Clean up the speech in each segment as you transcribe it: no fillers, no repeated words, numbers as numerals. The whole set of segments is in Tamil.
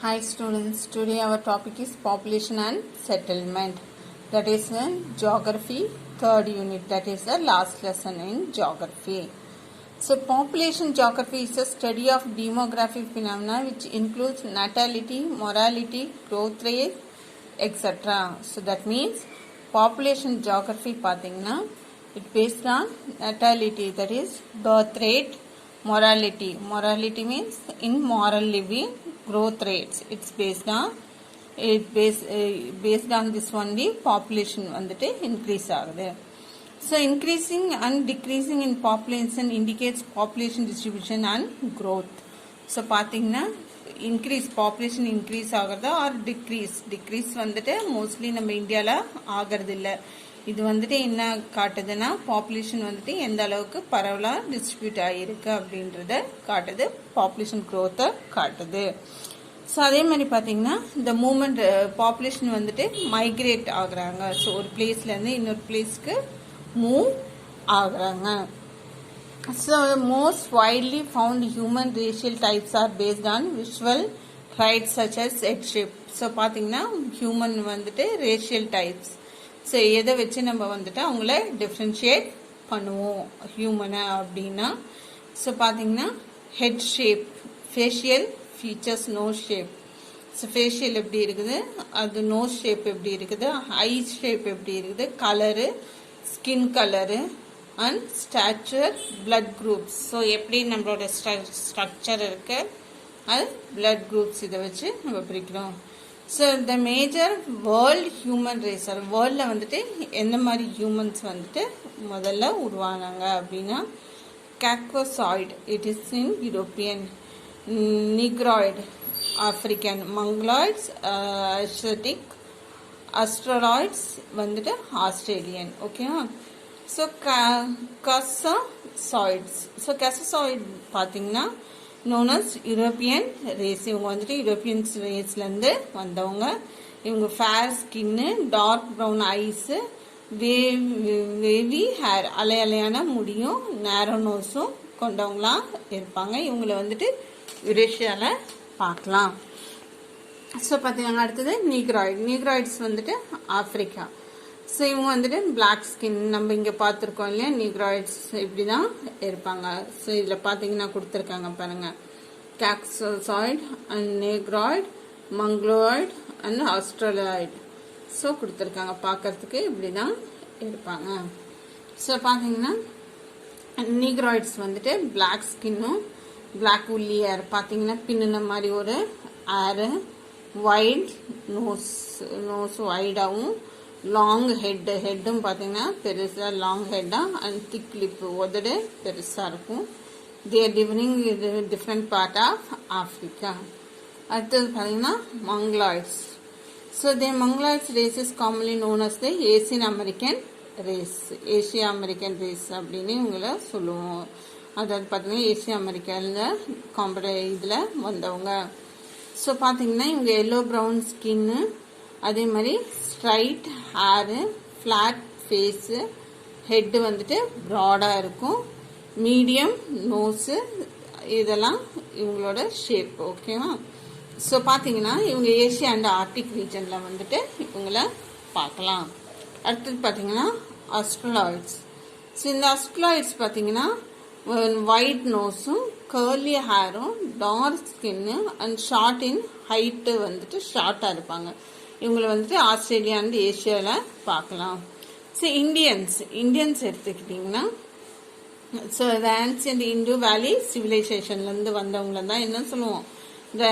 Hi students, today our topic is population and settlement. That is geography, third unit. That is the last lesson in geography. So population geography is a study of demographic phenomena which includes natality, mortality, growth rate, etc. So that means population geography pathina, it based on natality, that is birth rate, morality means in moral living, growth rates, it's based on based on this only population வந்துட்டு increase ஆகுது. So increasing and decreasing in population indicates population distribution and growth. So பாத்தீங்கன்னா increase population increase ஆகுறதா or decrease வந்துட்டு mostly நம்ம இந்தியால ஆகிறது இல்ல. இது வந்துட்டு என்ன காட்டுதுன்னா பாப்புலேஷன் வந்துட்டு எந்த அளவுக்கு பரவலா டிஸ்ட்ரிபியூட் ஆகிருக்கு அப்படின்றத காட்டுது, பாப்புலேஷன் growth காட்டுது. ஸோ அதே மாதிரி பார்த்தீங்கன்னா இந்த மூமெண்ட் பாப்புலேஷன் வந்துட்டு மைக்ரேட் ஆகுறாங்க. ஸோ ஒரு பிளேஸ்லேருந்து இன்னொரு பிளேஸ்க்கு மூவ் ஆகுறாங்க. So most widely found human racial types are based on visual traits such as head shape. So பார்த்தீங்கன்னா ஹியூமன் வந்துட்டு ரேஷியல் டைப்ஸ், ஸோ எதை வச்சு நம்ம வந்துட்டு அவங்கள டிஃப்ரென்ஷியேட் பண்ணுவோம் ஹியூமனை அப்படின்னா. ஸோ பார்த்தீங்கன்னா head shape, facial features, nose shape. So facial எப்படி இருக்குது, அது நோஸ் ஷேப் எப்படி இருக்குது, ஐ ஷேப் எப்படி இருக்குது, colour, skin colour and stature, blood groups. So எப்படி நம்மளோட ஸ்ட்ரக்சர் இருக்கு, அது பிளட் குரூப்ஸ், இதை வச்சு நம்ம பிரிக்கிறோம். So the major world human races, வேர்ல்டில் வந்துட்டு எந்த மாதிரி ஹியூமன்ஸ் வந்துட்டு முதல்ல உருவானாங்க அப்படின்னா Caucasoid, it is in European, Negroid African, Mongoloids Asiatic, Australoids வந்துட்டு ஆஸ்திரேலியன். ஓகேவா? ஸோ கசாசாய்ட்ஸ், ஸோ கசாசாய்டு பார்த்தீங்கன்னா known as யூரோப்பியன் ரேஸ். இவங்க வந்துட்டு யூரோப்பியன்ஸ் ரேஸ்லேருந்து வந்தவங்க. இவங்க fair skin, dark brown eyes, wavy hair, அலையான முடியும், நேரோ நோஸும் கொண்டவங்களாம் இருப்பாங்க. இவங்களை வந்துட்டு யுரேஷியாவில் பார்க்கலாம். ஸோ பார்த்தீங்கன்னா அடுத்தது நீக்ராய்ட்ஸ் வந்துட்டு ஆப்பிரிக்கா. ஸோ இவங்க வந்துட்டு பிளாக் ஸ்கின், நம்ம இங்கே பார்த்துருக்கோம் இல்லையா, நீக்ராய்ட்ஸ் இப்படி தான் இருப்பாங்க. ஸோ இதில் பார்த்தீங்கன்னா கொடுத்துருக்காங்க பாருங்கள், Caucasoid and Negroid, Mongoloid and Australoid. So கொடுத்துருக்காங்க, பார்க்கறதுக்கு இப்படி தான் இருப்பாங்க. ஸோ பார்த்தீங்கன்னா நீக்ராய்ட்ஸ் வந்துட்டு பிளாக் ஸ்கின்னும், பிளாக் உள்ளி ஏர் பார்த்தீங்கன்னா பின்னின மாதிரி ஒரு ஏரு, வைட் நோஸ் வைடாகவும், லாங் ஹெட்டும் பார்த்தீங்கன்னா பெருசாக லாங் ஹெட்டாக அண்ட் திக் லிப், உதடு பெருசாக இருக்கும். Their living different part of Africa. அடுத்தது பார்த்தீங்கன்னா Mongoloids. So Mongoloids race is commonly known as the Asian American race, Asia American race அப்படின்னு இவங்கள சொல்லுவோம். அதாவது பார்த்தீங்கன்னா ஏசியா அமெரிக்காவில் இதில் வந்தவங்க. ஸோ பார்த்தீங்கன்னா இவங்க எல்லோ ப்ரௌன் ஸ்கின்னு, அதே மாதிரி straight hair, flat phase, head வந்துட்டு ப்ராடாக இருக்கும், மீடியம் நோஸு, இதெல்லாம் இவங்களோட ஷேப். ஓகேவா? ஸோ பார்த்தீங்கன்னா இவங்க ஏசியா அண்ட் ஆர்டிக் ரீஜனில் வந்துட்டு இவங்கள பார்க்கலாம். அடுத்தது பார்த்தீங்கன்னா ஆஸ்ட்ரலாய்ட்ஸ். ஸோ இந்த ஆஸ்ட்ரலாய்ட்ஸ் பார்த்தீங்கன்னா ஒயிட் நோஸும், கர்லி ஹேரும், dark skin and short in height வந்துட்டு ஷார்ட்டாக இருப்பாங்க. இவங்களை வந்துட்டு ஆஸ்திரேலியா அண்ட் ஏஷியாவில் பார்க்கலாம். ஸோ இந்தியன்ஸ் எடுத்துக்கிட்டிங்கன்னா, so the ancient Indus valley சிவிலைசேஷன்லேருந்து வந்தவங்கள தான் என்ன சொல்லுவோம், த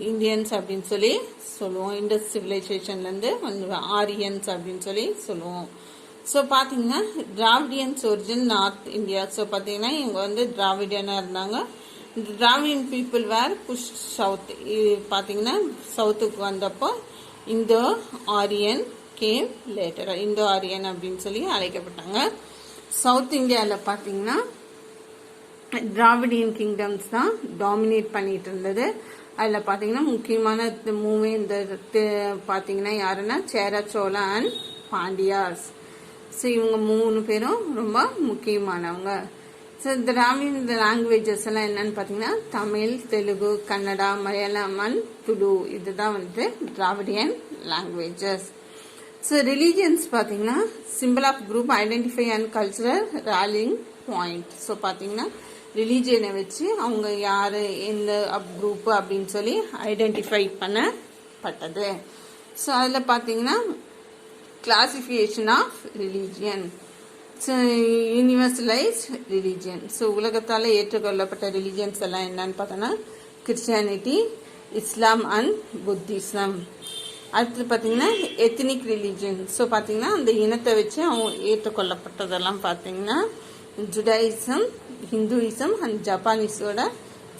இந்தியன்ஸ் அப்படின்னு சொல்லி சொல்லுவோம். இண்டஸ் சிவிலைசேஷன்லேருந்து வந்து ஆரியன்ஸ் அப்படின்னு சொல்லி சொல்லுவோம். ஸோ பார்த்தீங்கன்னா Dravidians origin north India. So பார்த்தீங்கன்னா இவங்க வந்து டிராவிடியனாக இருந்தாங்க. Dravidian people were push south. பார்த்தீங்கன்னா சவுத்துக்கு வந்தப்போ இந்தோ ஆரியன் கேம் லேட்டர், இந்தோ ஆரியன் அப்படின்னு சொல்லி அழைக்கப்பட்டாங்க. சவுத் இந்தியாவில் பார்த்தீங்கன்னா டிராவிடியன் கிங்டம்ஸ் தான் டாமினேட் பண்ணிட்டு இருந்தது. அதில் பார்த்தீங்கன்னா முக்கியமான மூவே இந்த பார்த்தீங்கன்னா யாருன்னா சேர, சோழா அண்ட் பாண்டியாஸ். ஸோ இவங்க 3 பேரும் ரொம்ப முக்கியமானவங்க. ஸோ திராவிட லாங்குவேஜஸ் எல்லாம் என்னன்னு பார்த்தீங்கன்னா தமிழ், தெலுங்கு, கன்னடா, மலையாளம் அண்ட் துளு. இதுதான் வந்து திராவிடியன் லாங்குவேஜஸ். ஸோ ரிலீஜியன்ஸ் பார்த்தீங்கன்னா symbol of group identify and cultural rallying point. So பார்த்தீங்கன்னா ரிலீஜியனை வச்சு அவங்க யார் எந்த குரூப்பு அப்படின்னு சொல்லி ஐடென்டிஃபை பண்ணப்பட்டது. ஸோ அதில் பார்த்தீங்கன்னா classification of religion. So universalised religion. So உலகத்தால் ஏற்றுக்கொள்ளப்பட்ட ரிலீஜியன்ஸ் எல்லாம் என்னன்னு பார்த்தோன்னா கிறிஸ்டியானிட்டி, இஸ்லாம் அண்ட் புத்திசம். அடுத்து பார்த்தீங்கன்னா எத்னிக் ரிலீஜியன். ஸோ பார்த்தீங்கன்னா அந்த இனத்தை வச்சு அவங்க ஏற்றுக்கொள்ளப்பட்டதெல்லாம் பார்த்தீங்கன்னா ஜுடாயிசம், ஹிந்துயிசம் அண்ட் ஜப்பானீஸோட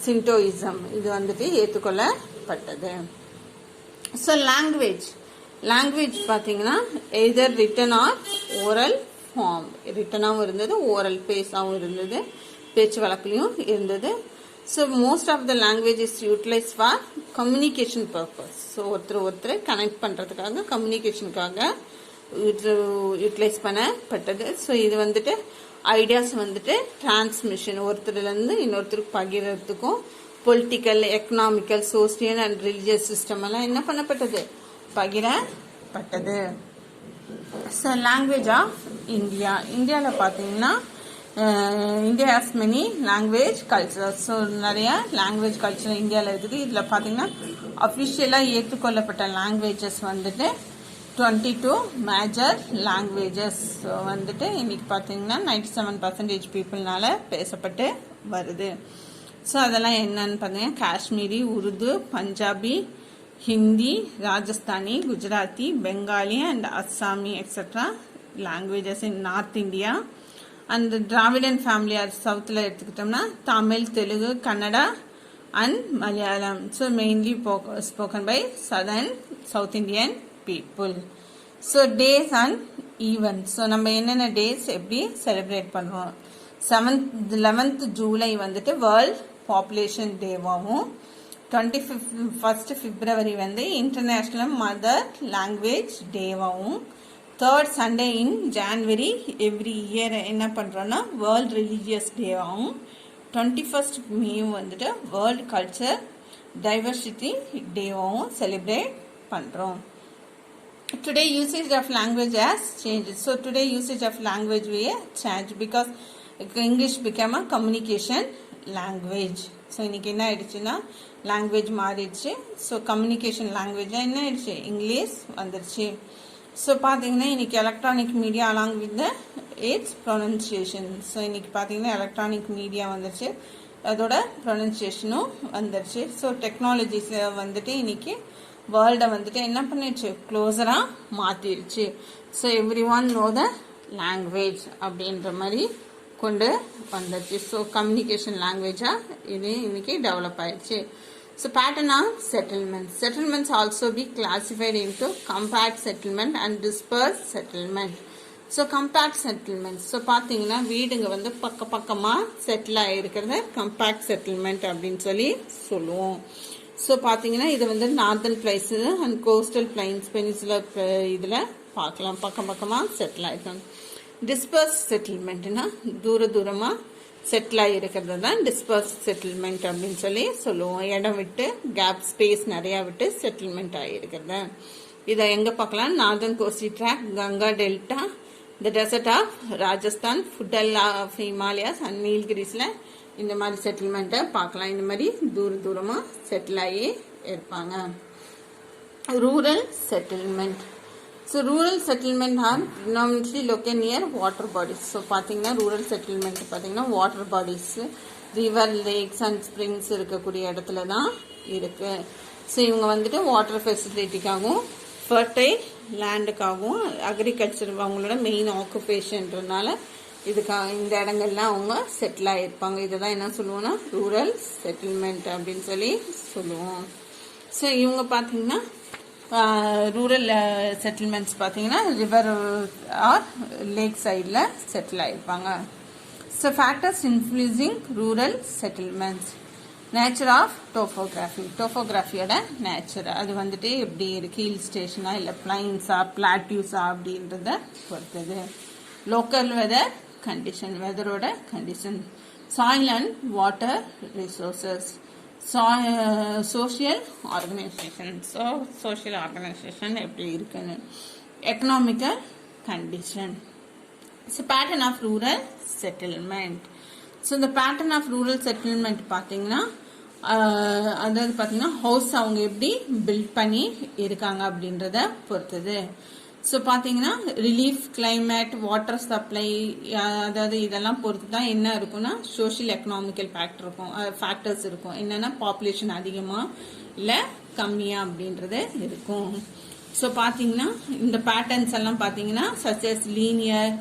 சிண்டோயிசம் இது வந்துட்டு ஏற்றுக்கொள்ளப்பட்டது. ஸோ லாங்குவேஜ் பார்த்தீங்கன்னா either written or oral form. ரிட்டனாகவும் இருந்தது, ஓரல் பேஸாகவும் இருந்தது, பேச்சு வழக்குலையும் இருந்தது. So most of the language is utilise for communication purpose. So ஒருத்தர் கனெக்ட் பண்ணுறதுக்காக கம்யூனிகேஷனுக்காக யூட்டிலைஸ் பண்ணப்பட்டது. ஸோ இது வந்துட்டு ஐடியாஸ் வந்துட்டு டிரான்ஸ்மிஷன் ஒருத்தர்லேருந்து இன்னொருத்தருக்கு பகிர்றதுக்கும் political, economical, social and religious system எல்லாம் என்ன பண்ணப்பட்டது, பகிரப்பட்டது. So language of India. இந்தியாவில் பார்த்தீங்கன்னா India has many language cultures. So நிறைய லாங்குவேஜ் கல்ச்சர் இந்தியாவில் இருக்குது. இதில் பார்த்தீங்கன்னா அஃபிஷியலாக ஏற்றுக்கொள்ளப்பட்ட லாங்குவேஜஸ் வந்துட்டு 22 மேஜர் லாங்குவேஜஸ். ஸோ வந்துட்டு இன்னைக்கு பார்த்தீங்கன்னா 97% பீப்புள்னால பேசப்பட்டு வருது. ஸோ அதெல்லாம் என்னன்னு பார்த்தீங்கன்னா Kashmiri, Urdu, Punjabi, Hindi, Rajasthani, Gujarati, Bengali and Assamese etcetera languages in North India. அந்த திராவிடன் ஃபேமிலி சவுத்தில் எடுத்துக்கிட்டோம்னா Tamil, Telugu, Kannada and Malayalam. So mainly spoken by South Indian people. So days and events. So நம்ம என்னென்ன டேஸ் எப்படி செலிப்ரேட் பண்ணுறோம். 11th ஜூலை வந்துட்டு வேர்ல்ட் பாப்புலேஷன் டேவாகவும், 21st February வந்து இன்டர்நேஷ்னல் மதர் லாங்குவேஜ் டேவாகவும், 3rd Sunday in January every year என்ன பண்ணுறோன்னா வேர்ல்ட் ரிலீஜியஸ் டேவாகவும், 21st May வந்துட்டு வேர்ல்ட் கல்ச்சர் டைவர்சிட்டி டேவாகவும் செலிப்ரேட் பண்ணுறோம். Today usage of language has changed. So today usage of language we change because English became a communication language. So இன்னைக்கு என்ன ஆயிடுச்சுன்னா லாங்குவேஜ் மாறிடுச்சு. ஸோ கம்யூனிகேஷன் லாங்குவேஜ் என்ன ஆயிடுச்சு, இங்கிலீஷ் வந்துடுச்சு. ஸோ பார்த்தீங்கன்னா இன்னைக்கு electronic media along with it's pronunciation. So இன்னைக்கு பார்த்தீங்கன்னா எலக்ட்ரானிக் மீடியா வந்துடுச்சு, அதோட ப்ரொனன்சியேஷனும் வந்துடுச்சு. ஸோ டெக்னாலஜிஸ் வந்துட்டு இன்னைக்கு வேர்ல்டை வந்துட்டு என்ன பண்ணிடுச்சு, க்ளோஸராக மாற்றிடுச்சு. So everyone know the language அப்படின்ற மாதிரி கொண்டு வந்துடுச்சு. ஸோ கம்யூனிகேஷன் லாங்குவேஜாக இது இன்னைக்கு டெவலப் ஆயிடுச்சு. So pattern of settlements. Settlements also be classified into compact settlement and dispersed settlement. So compact settlements. So பார்த்தீங்கன்னா வீடுங்க வந்து பக்கமாக செட்டில் ஆகிருக்கிறத கம்பேக்ட் செட்டில்மெண்ட் அப்படின்னு சொல்லி சொல்லுவோம். ஸோ பார்த்தீங்கன்னா இது வந்து northern place and coastal plains பெனிசுலர் இதில் பார்க்கலாம், பக்கமாக செட்டில் ஆகிருக்காங்க. டிஸ்பர்ஸ் செட்டில்மெண்ட்னா தூரமாக செட்டில் ஆகிருக்கிறது தான் டிஸ்பர்ஸ் செட்டில்மெண்ட் அப்படின்னு சொல்லி சொல்லுவோம். இடம் விட்டு கேப் ஸ்பேஸ் நிறையா விட்டு செட்டில்மெண்ட் ஆகிருக்கிறது. இதை எங்கே பார்க்கலாம், northern coastal tract, Ganga delta, the desert of Rajasthan, foothill of Himalayas and நீல்கிரிஸில் இந்த மாதிரி செட்டில்மெண்ட்டை பார்க்கலாம். இந்த மாதிரி தூரமாக செட்டில் ஆகி இருப்பாங்க. Rural settlement. So rural settlement are predominantly located near water bodies. So பார்த்தீங்கன்னா ரூரல் செட்டில்மெண்ட் பார்த்தீங்கன்னா water bodies, river, lakes and springs இருக்கக்கூடிய இடத்துல தான் இருக்கு. ஸோ இவங்க வந்துட்டு வாட்டர் ஃபெசிலிட்டிக்காகவும் ஃபர்டைல் லேண்டுக்காகவும் அக்ரிகல்ச்சர் அவங்களோட மெயின் ஆக்குபேஷன்றதுனால இந்த இடங்கள்லாம் அவங்க செட்டில் ஆகிருப்பாங்க. இதை தான் என்ன சொல்லுவோம்னா ரூரல் செட்டில்மெண்ட் அப்படின்னு சொல்லி சொல்லுவோம். ஸோ இவங்க பார்த்தீங்கன்னா ரூரல் செட்டில்மெண்ட்ஸ் பார்த்தீங்கன்னா ரிவர் ஆர் லேக் சைடில் செட்டில் ஆகிருப்பாங்க. So factors influencing rural settlements. Nature of டோஃபோகிராஃபியோட நேச்சர், அது வந்துட்டு எப்படி இருக்கு, ஹில் ஸ்டேஷனா இல்லை பிளைன்ஸா பிளாட்யூஸா அப்படின்றத பொறுத்தது. லோக்கல் வெதர் கண்டிஷன், வெதரோட condition. soil and water resources, social organization. So social organization எப்படி இருக்குன்னு, economical condition. So pattern of rural settlement. So the pattern of rural settlement பார்த்தீங்கன்னா அதாவது பார்த்தீங்கன்னா ஹவுஸ் அவங்க எப்படி பில்ட் பண்ணி இருக்காங்க அப்படின்றத பொறுத்தது. ஸோ பார்த்தீங்கன்னா ரிலீஃப், கிளைமேட், வாட்டர் சப்ளை, அதாவது இதெல்லாம் பொறுத்து தான் என்ன இருக்கும்னா சோஷியல் எக்கனாமிக்கல் ஃபேக்டர்ஸ் இருக்கும். என்னன்னா பாப்புலேஷன் அதிகமா இல்லை கம்மியா அப்படின்றது இருக்கும். ஸோ பார்த்தீங்கன்னா இந்த பேட்டர்ன்ஸ் எல்லாம் பார்த்தீங்கன்னா such as linear,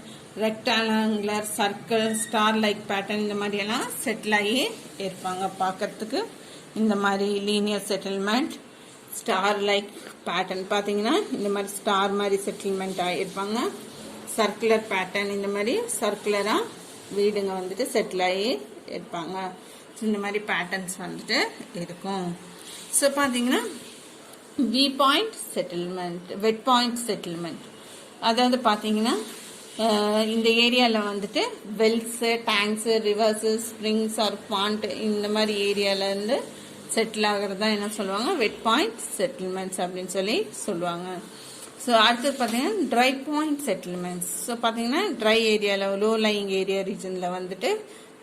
rectangular, circle, star like pattern இந்த மாதிரி எல்லாம் செட்டில் ஆகி இருப்பாங்க. பார்க்கறதுக்கு இந்த மாதிரி linear settlement, star like pattern பார்த்தீங்கன்னா இந்த மாதிரி ஸ்டார் மாதிரி செட்டில்மெண்ட் ஆகியிருப்பாங்க. சர்க்குலர் பேட்டர்ன் இந்த மாதிரி சர்க்குலராக வீடுங்க வந்துட்டு செட்டில் ஆகி இருப்பாங்க. இந்த மாதிரி பேட்டர்ன்ஸ் வந்துட்டு இருக்கும். ஸோ பார்த்தீங்கன்னா V point settlement, wet point settlement, அதாவது பார்த்தீங்கன்னா இந்த ஏரியாவில் வந்துட்டு wells, tanks, rivers, springs or pond இந்த மாதிரி ஏரியாவிலேருந்து செட்டில் ஆகிறது தான் என்ன சொல்லுவாங்க வெட் பாயிண்ட் செட்டில்மெண்ட்ஸ் அப்படின்னு சொல்லி சொல்லுவாங்க. ஸோ அடுத்தது பார்த்தீங்கன்னா ட்ரை பாயிண்ட் செட்டில்மெண்ட்ஸ். ஸோ பார்த்தீங்கன்னா ட்ரை ஏரியாவில், லோ லையிங் ஏரியா ரீஜனில் வந்துட்டு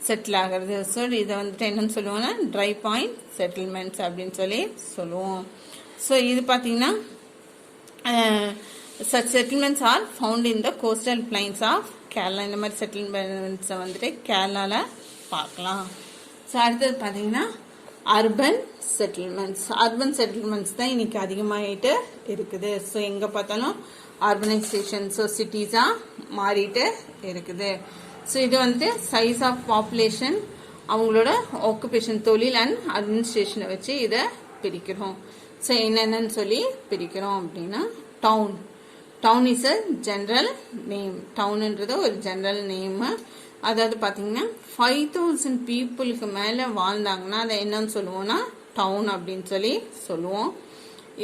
செட்டில் ஆகிறது. ஸோ இதை வந்துட்டு என்னன்னு சொல்லுவாங்கன்னா ட்ரை பாயிண்ட் செட்டில்மெண்ட்ஸ் அப்படின்னு சொல்லி சொல்லுவோம். ஸோ இது பார்த்தீங்கன்னா such settlements are found in the coastal plains of Kerala. இந்த மாதிரி செட்டில்மெண்ட்ஸை வந்துட்டு கேரளாவில் பார்க்கலாம். ஸோ அடுத்தது பார்த்தீங்கன்னா அர்பன் செட்டில்மெண்ட்ஸ் தான் இன்னைக்கு அதிகமாகிட்டு இருக்குது. ஸோ எங்கே பார்த்தாலும் அர்பனைசேஷன், ஸோ சிட்டிஸாக மாறிட்டு இருக்குது. ஸோ இது வந்துட்டு சைஸ் ஆஃப் பாப்புலேஷன், அவங்களோட ஆக்குபேஷன், தொழில் அண்ட் அட்மினிஸ்ட்ரேஷனை வச்சு இதை பிரிக்கிறோம். ஸோ என்னென்னு சொல்லி பிரிக்கிறோம் அப்படின்னா town is a general name. டவுன்ன்றது ஒரு ஜென்ரல் நேம். அதாவது பார்த்தீங்கன்னா 5000 பீப்புளுக்கு மேலே வாழ்ந்தாங்கன்னா அதை என்னன்னு சொல்லுவோம்னா டவுன் அப்படின்னு சொல்லி சொல்லுவோம்.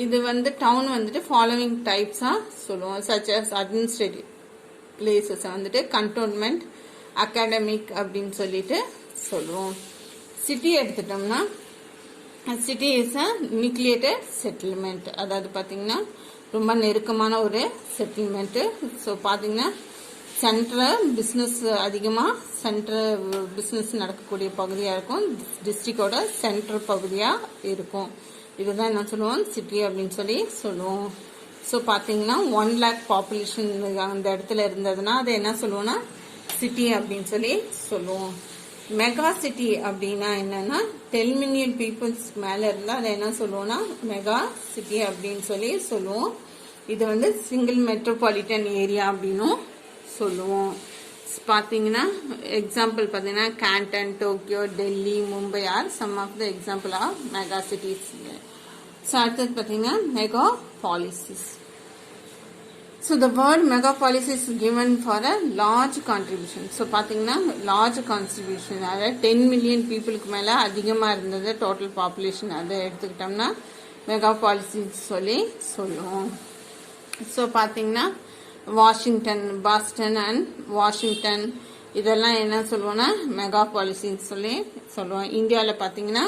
இது வந்து டவுன் வந்துட்டு ஃபாலோவிங் டைப்ஸாக சொல்லுவோம். சச் அஸ் அட்மினிஸ்ட்ரேட்டிவ் பிளேசஸ் வந்துட்டு கண்டோன்மெண்ட், அகாடமிக் அப்படின்னு சொல்லிட்டு சொல்லுவோம். சிட்டி எடுத்துட்டோம்னா city is a nucleated settlement. அதாவது பார்த்தீங்கன்னா ரொம்ப நெருக்கமான ஒரு செட்டில்மெண்ட்டு. ஸோ பார்த்தீங்கன்னா சென்ட்ரல் பிஸ்னஸ் அதிகமாக பிஸ்னஸ் நடக்கக்கூடிய பகுதியாக இருக்கும். டிஸ்ட்ரிக்டோட சென்ட்ரல் பகுதியாக இருக்கும். இதுதான் என்ன சொல்லுவோம் சிட்டி அப்படின்னு சொல்லி சொல்லுவோம். ஸோ பார்த்தீங்கன்னா 1 lakh பாப்புலேஷன் அந்த இடத்துல இருந்ததுன்னா அதை என்ன சொல்லுவோம்னா சிட்டி அப்படின்னு சொல்லி சொல்லுவோம். மெகா சிட்டி அப்படின்னா என்னன்னா 10 million பீப்புள்ஸ் மேலே இருந்தால் அதை என்ன சொல்லுவோம்னா மெகா சிட்டி அப்படின்னு சொல்லி சொல்லுவோம். இது வந்து சிங்கிள் மெட்ரோபாலிட்டன் ஏரியா அப்படின்னும் சொல்லுவோம். பார்த்தீங்கன்னா எக்ஸாம்பிள் பார்த்தீங்கன்னா Canton, Tokyo, Delhi, Mumbai are some of the example of mega cities. So அடுத்தது பார்த்தீங்கன்னா mega policies. So the word megapolis is given for a large contribution. So பார்த்தீங்கன்னா large contribution, அதாவது 10 million பீப்புளுக்கு மேலே அதிகமாக இருந்தது டோட்டல் பாப்புலேஷன். அதை எடுத்துக்கிட்டோம்னா மெகாபாலிசிஸ் சொல்லி சொல்லுவோம். ஸோ பார்த்தீங்கன்னா வாஷிங்டன், பாஸ்டன் அண்ட் வாஷிங்டன் இதெல்லாம் என்ன சொல்லுவோம்னா மெகாபாலிசிஸ் சொல்லி சொல்லுவோம். இந்தியாவில் பார்த்தீங்கன்னா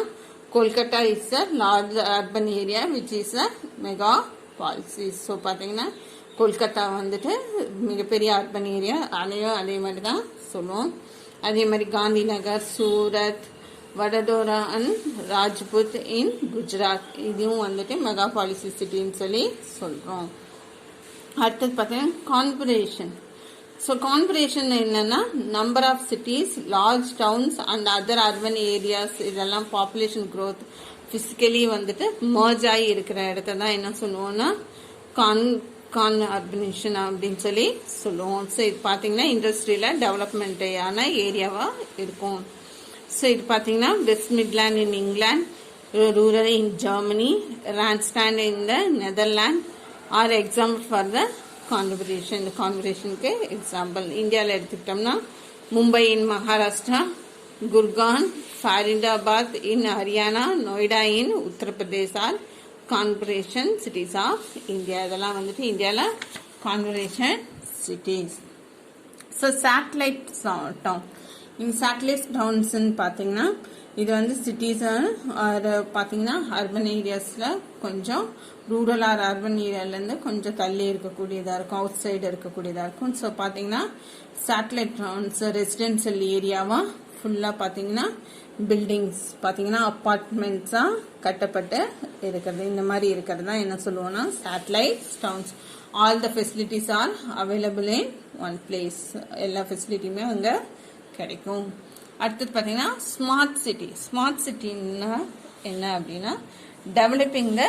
Kolkata is a large urban area which is a megalopolis. So பார்த்தீங்கன்னா கொல்கத்தா வந்துட்டு மிகப்பெரிய அர்பன் ஏரியா, அதையும் அதே மாதிரி தான் சொல்லுவோம். அதே மாதிரி Gandhinagar, Surat, Vadodara and Rajput in Gujarat இதுவும் வந்துட்டு மெகாபாலிசிஸ் சிட்டின்னு சொல்லி சொல்கிறோம். அடுத்தது பார்த்தீங்கன்னா கார்பரேஷன். ஸோ கார்பரேஷன் என்னன்னா number of cities, large towns and other urban areas இதெல்லாம் பாப்புலேஷன் க்ரோத் ஃபிசிக்கலி வந்துட்டு மர்ஜ் ஆகி இருக்கிற இடத்த தான் என்ன சொல்லுவோம்னா அர்பனேஷன் அப்படின்னு சொல்லி சொல்லுவோம். ஸோ இது பார்த்தீங்கன்னா இண்டஸ்ட்ரியில் டெவலப்மெண்ட்டான ஏரியாவாக இருக்கும். ஸோ இது பார்த்தீங்கன்னா West Midland in England, rural in Germany, Randstad in the Netherland or example for the conversation. இந்த கான்வர்சேஷனுக்கு எக்ஸாம்பிள் இந்தியாவில் எடுத்துக்கிட்டோம்னா Mumbai in Maharashtra, Gurgaon, Faridabad in Haryana, Noida in Uttar Pradesh or corporation cities of India. இதெல்லாம் வந்துட்டு இந்தியாவில் corporation cities. So satellite town. இங்கே சேட்டலைட் டவுன்ஸ்ன்னு பார்த்தீங்கன்னா இது வந்து சிட்டிஸ் பார்த்தீங்கன்னா அர்பன் ஏரியாஸில் கொஞ்சம் ரூரல் ஆர் அர்பன் ஏரியாவிலேருந்து கொஞ்சம் தள்ளி இருக்கக்கூடியதாக இருக்கும், அவுட் சைடு இருக்கக்கூடியதாக இருக்கும். ஸோ பார்த்தீங்கன்னா சேட்டலைட் டவுன்ஸ் ரெசிடென்சியல் ஏரியாவாக ஃபுல்லாக பார்த்தீங்கன்னா பில்டிங்ஸ் பார்த்தீங்கன்னா அப்பார்ட்மெண்ட்ஸாக கட்டப்பட்டு இருக்கிறது, இந்த மாதிரி இருக்கிறது தான் என்ன சொல்லுவோம்னா satellite towns. All the facilities are available in one place, எல்லா ஃபெசிலிட்டியுமே அங்கே கிடைக்கும். அடுத்தது பார்த்தீங்கன்னா ஸ்மார்ட் சிட்டி. ஸ்மார்ட் சிட்டின்னா என்ன அப்படின்னா டெவலப்பிங் த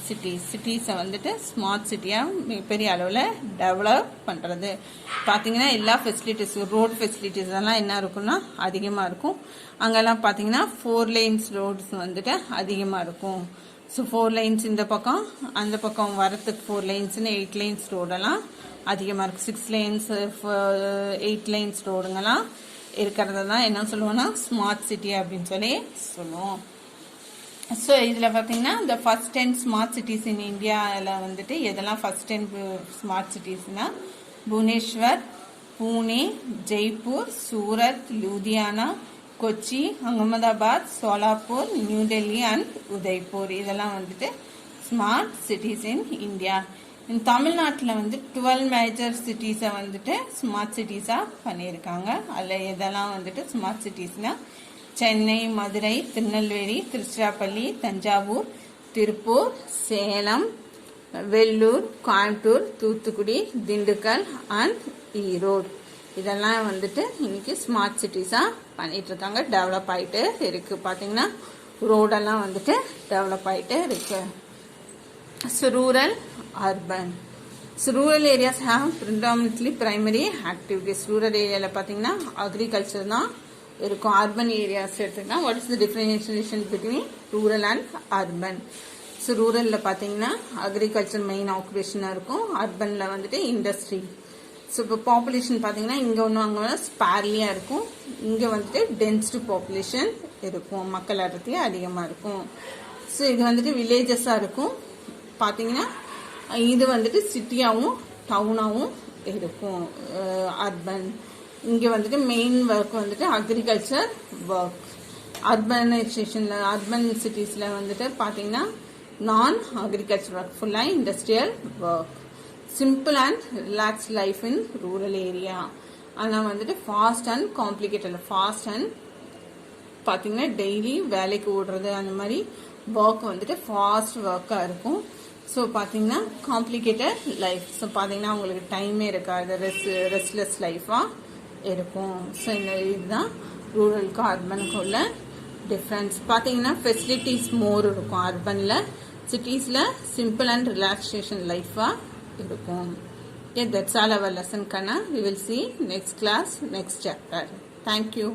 சிட்டிஸை வந்துட்டு ஸ்மார்ட் சிட்டியாக மிகப்பெரிய அளவில் டெவலப் பண்ணுறது. பார்த்தீங்கன்னா எல்லா ஃபெசிலிட்டிஸ், ரோட் ஃபெசிலிட்டிஸ் எல்லாம் என்ன இருக்குன்னா அதிகமாக இருக்கும். அங்கெல்லாம் பார்த்தீங்கன்னா 4 lanes ரோட்ஸ் வந்துட்டு அதிகமாக இருக்கும். ஸோ 4 lanes இந்த பக்கம், அந்த பக்கம் வரத்துக்கு 4 lanesன்னு 8 lanes ரோடெல்லாம் அதிகமாக இருக்கும். 6 lanes 8 lanes ரோடுங்கெல்லாம் இருக்கிறது தான் என்ன சொல்லுவோம்னா ஸ்மார்ட் சிட்டி அப்படின்னு சொல்லி சொல்லுவோம். ஸோ இதில் பார்த்தீங்கன்னா இந்த ஃபர்ஸ்ட் 10 ஸ்மார்ட் சிட்டிஸ் இன் இந்தியாவில் வந்துட்டு எதெல்லாம் ஃபர்ஸ்ட் 10 ஸ்மார்ட் சிட்டிஸ்னா புவனேஸ்வர், பூனே, ஜெய்ப்பூர், சூரத், லூதியானா, கொச்சி, அகமதாபாத், சோலாப்பூர், நியூ டெல்லி அண்ட் உதய்பூர். இதெல்லாம் வந்துட்டு ஸ்மார்ட் சிட்டிஸ் இன் இந்தியா. தமிழ்நாட்டில் வந்து 12 மேஜர் சிட்டிஸை வந்துட்டு ஸ்மார்ட் சிட்டிஸாக பண்ணியிருக்காங்க. அதில் எதெல்லாம் வந்துட்டு ஸ்மார்ட் சிட்டிஸ்னால் சென்னை, மதுரை, திருநெல்வேலி, திருச்சிராப்பள்ளி, தஞ்சாவூர், திருப்பூர், சேலம், வெள்ளூர், கோயம்புத்தூர், தூத்துக்குடி, திண்டுக்கல் அண்ட் ஈரோடு. இதெல்லாம் வந்துட்டு இன்னைக்கு ஸ்மார்ட் சிட்டிஸாக பண்ணிட்டு இருக்காங்க, டெவலப் ஆகிட்டு இருக்கு. பார்த்தீங்கன்னா ரோடெல்லாம் வந்துட்டு டெவலப் ஆகிட்டு இருக்கு. So rural urban. So rural areas have predominantly primary activities. Rural ஏரியாவில் பார்த்தீங்கன்னா அக்ரிகல்ச்சர் தான் இருக்கும். அர்பன் ஏரியாஸ் எடுத்துக்கிட்டா what is the differentiation between rural and urban? So ரூரலில் பார்த்தீங்கன்னா அக்ரிகல்ச்சர் மெயின் ஆக்குபேஷனாக இருக்கும், அர்பனில் வந்துட்டு இண்டஸ்ட்ரி. ஸோ இப்போ பாப்புலேஷன் பார்த்தீங்கன்னா இங்கே ஒன்று அங்கே ஸ்பேர்லியாக இருக்கும், இங்கே வந்துட்டு டென்ஸ்டு பாப்புலேஷன் இருக்கும், மக்கள் அடர்த்தி அதிகமாக இருக்கும். ஸோ இது வந்துட்டு வில்லேஜஸாக இருக்கும். பார்த்தீங்கன்னா இது வந்துட்டு சிட்டியாகவும் டவுனாகவும் இருக்கும் அர்பன். இங்கே வந்துட்டு மெயின் ஒர்க் வந்துட்டு அக்ரிகல்ச்சர் ஒர்க். அர்பனைசேஷனில் அர்பன் சிட்டிஸில் வந்துட்டு பார்த்தீங்கன்னா நான் அக்ரிகல்ச்சர் ஒர்க், ஃபுல்லாக industrial work. Simple and relax life in rural area. ஆனால் வந்துட்டு fast and complicated. Fast and பார்த்தீங்கன்னா டெய்லி வேலைக்கு ஓடுறது அந்த மாதிரி ஒர்க் வந்துட்டு ஃபாஸ்ட் ஒர்க்காக இருக்கும். ஸோ பார்த்தீங்கன்னா காம்ப்ளிகேட்டட் லைஃப். ஸோ பார்த்தீங்கன்னா உங்களுக்கு டைமே இருக்காது, ரெஸ்ட்லெஸ் லைஃபாக இருக்கும். ஸோ இந்த இதுதான் ரூரலுக்கும் அர்பனுக்கும் உள்ள டிஃப்ரென்ஸ். பார்த்தீங்கன்னா ஃபெசிலிட்டிஸ் மோர் இருக்கும் அர்பனில், சிட்டிஸில் சிம்பிள் அண்ட் ரிலாக்ஸேஷன் லைஃபாக இருக்கும். Yeah, that's all our lesson, Kana. We will see next class, next chapter. Thank you.